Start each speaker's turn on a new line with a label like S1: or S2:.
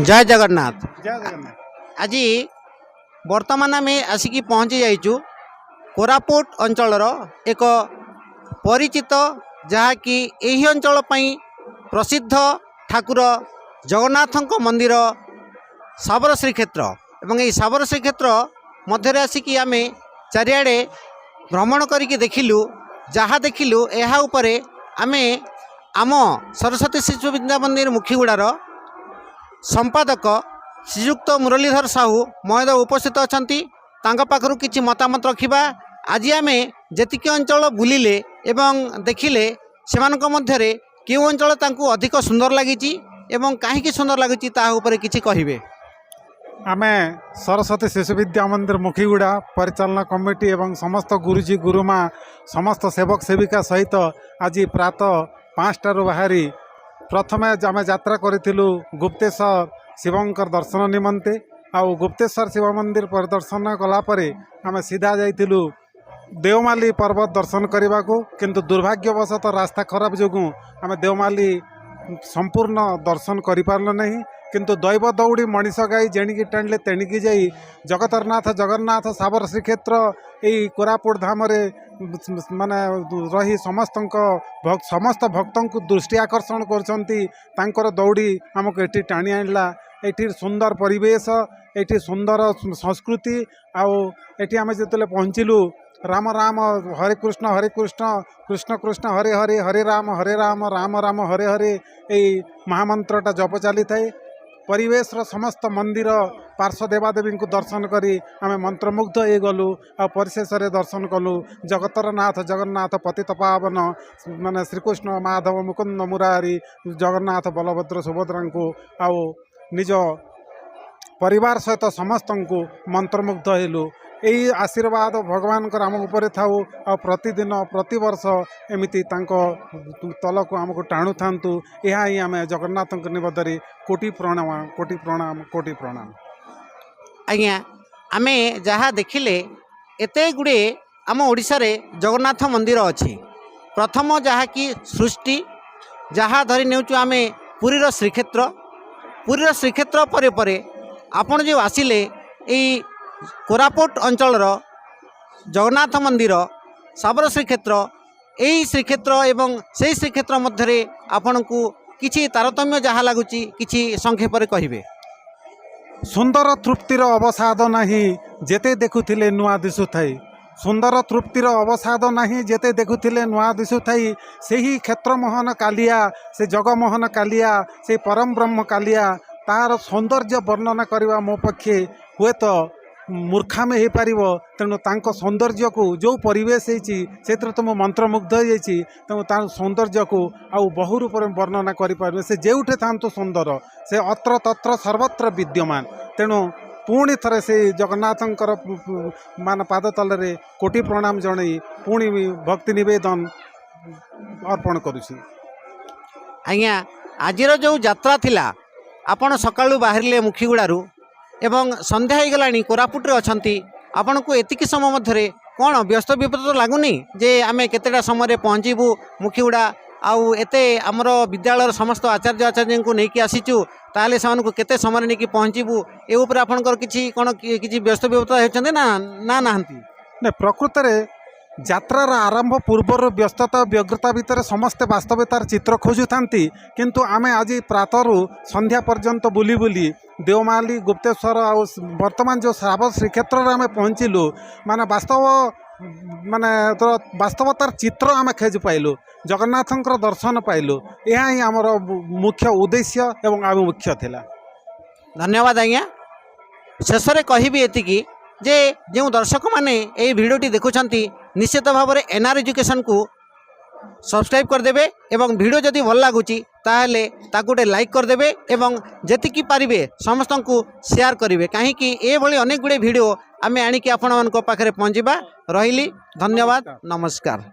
S1: जय जगन्नाथ।
S2: जय जगन्नाथ।
S1: आज वर्तमान आम आसिकी पहुँची जाइचु कोरापुट अंचलर एक परिचित जहाँकि यही अंचल पई प्रसिद्ध ठाकुर जगन्नाथ मंदिर साबर श्रीक्षेत्र एवं यही साबर श्रीक्षेत्र मध्य आसिकी आम चारिआडे भ्रमण करिकी देखिलु जहाँ देखिलु यह उपरे आमे आम सरस्वती शिशु विद्या मंदिर मुखीगुड़ार संपादक श्रीयुक्त मुरलीधर साहू महोदय उपस्थित अच्छा पाखु किसी मतामत रखा। आज आम जी अंचल बुलिले एवं देखिले से मध्य क्यों अंचल अधिक सुंदर लगी कहीं सुंदर लगी किसी कहे।
S2: आम सरस्वती शिशु विद्या मंदिर मुखीगुड़ा परिचालना कमिटी एवं समस्त गुरुजी गुरुमा समस्त सेवक सेविका सहित आज प्रातः 5टारू बाहरी प्रथमे आम यात्रा करूँ गुप्तेश्वर शिवंकर दर्शन निमंते आउ गुप्तेश्वर शिव मंदिर परिदर्शन कलापर आम सीधा जाइलु देवमाली पर्वत दर्शन करने को, किंतु दुर्भाग्यवशत रास्ता खराब जो आम देवमाली संपूर्ण दर्शन करिपारल नहीं। किंतु दैव दौड़ी मनीष गाई जेणिकी टाणिले तेणिकी जाई जगतरनाथ जगन्नाथ साबर श्रीक्षेत्र यही कोरापुट धाम माने रही समस्त भक्तों को दृष्टि आकर्षण कर दौड़ी आमको ये टाणी आणला। ये सुंदर परिवेश ये सुंदर संस्कृति आठी आम जो पहुँचलु राम राम हरे कृष्ण कृष्ण कृष्ण हरे हरे हरे राम राम राम हरे हरे यही महामंत्रटा जप चली थाए। परिवेश समस्त मंदिर पार्श्व देवादेवी को दर्शन करी आम मंत्रमुग्ध हो गलु आ परिशेष दर्शन कलु जगतरनाथ जगन्नाथ पतित पावन माने श्रीकृष्ण माधव मुकुंद मुरारी जगन्नाथ बलभद्र सुभद्रा को आओ निज परिवार सहित समस्त को मंत्रमुग्ध हेलु। यही आशीर्वाद भगवान आम उपर थाऊ आ प्रतिदिन प्रतिवर्ष एमती तल को आमको टाणु था। यह ही आम जगन्नाथ निबद्धरी कोटि प्रणाम कोटि प्रणाम कोटि प्रणाम।
S1: आज्ञा आम जहाँ देखिले एते गुड़े आम ओडिशा रे जगन्नाथ मंदिर अच्छी प्रथम जहाँ कि सृष्टि जहाँ धरी नेउचु आम पुरीर श्रीक्षेत्र परे परे आपण जो आसिले यही कोरापुट अंचलर जगन्नाथ मंदिर साबर श्रीक्षेत्र यही श्रीक्षेत्र एवं से श्रीक्षेत्र मध्य आपण को किसी तारतम्य जहाँ लगुच किसी संक्षेप कहे।
S2: सुंदर तृप्तिर अवसाद नहीं जेते देखुथिले नुआ दिशु थाई सुंदर तृप्तिर अवसाद नहीं जेते देखुथिले नुआ दिशु थाई सेही क्षेत्र मोहन कालिया से जगमोहन कालिया से परम ब्रह्म कालिया तार सौंदर्य वर्णना करवा मो पक्षे हुए तो मूर्खामे हो पार। तेणु तांको सौंदर्य को जो परिवेश से तो मो मंत्रमुग्ध हो तेणु तार सौंदर्य को आउ बहु रूप वर्णना करें से जेउठे था सुंदर से अत्र तत्र सर्वत्र विद्यमान। तेणु पुणी थे से जगन्नाथंकर मान पाद तल कोटि प्रणाम जन पुणी भक्ति निवेदन अर्पण करुछि।
S1: आज्ञा आज जो यात्रा थिला आपण सकाळु बाहरिले मुखीगुड़ारू एवं संध्या हो गला कोरापुट अच्छा आपण को एतिक समय मध्य कौन व्यस्त विपद लगुनि जे आम केतेटा समय पहुँचबू मुखीगुड़ा आउ एते आमर विद्यालय समस्त आचार्य को लेकिन आसीचु ताले से केते समय नहीं पहुँचबू ए ऊपर आपनकर किछि कोन किछि व्यस्त विपद होचंदे ना ना नाहंती
S2: ने प्रकृत रे यात्रार आरंभ पूर्वर व्यस्तता व्यग्रता भितर समस्ते वास्तविकतार चित्र खोजु थांती। किंतु आमे आज प्रातरु संध्या पर्यंत बुली बुली देवमाली गुप्तेश्वर आउ वर्तमान जो साबर श्रीक्षेत्र आमे पहुँचलु माने वास्तवतार चित्र आमे खोज पाइलु जगन्नाथंकर दर्शन पाइलु। यह ही आमर मुख्य उद्देश्य एवं आभिमुख्य थिला।
S1: धन्यवाद आज्ञा। शेष में कहबी एतिकी जे जो दर्शक माने ये भिडियोटी देखुंती निश्चित भाव में एनआर एजुकेशन को सब्सक्राइब करदे एवं भिडियो जदि भल लगुच ताहले गोटे लाइक करदे एवं जेतिकी पारिबे समस्त को शेयर करेंगे कहीं ये अनेक गुड़े भिडियो आम आणिकी आपण मान पाखे पहुँचवा। रही धन्यवाद नमस्कार।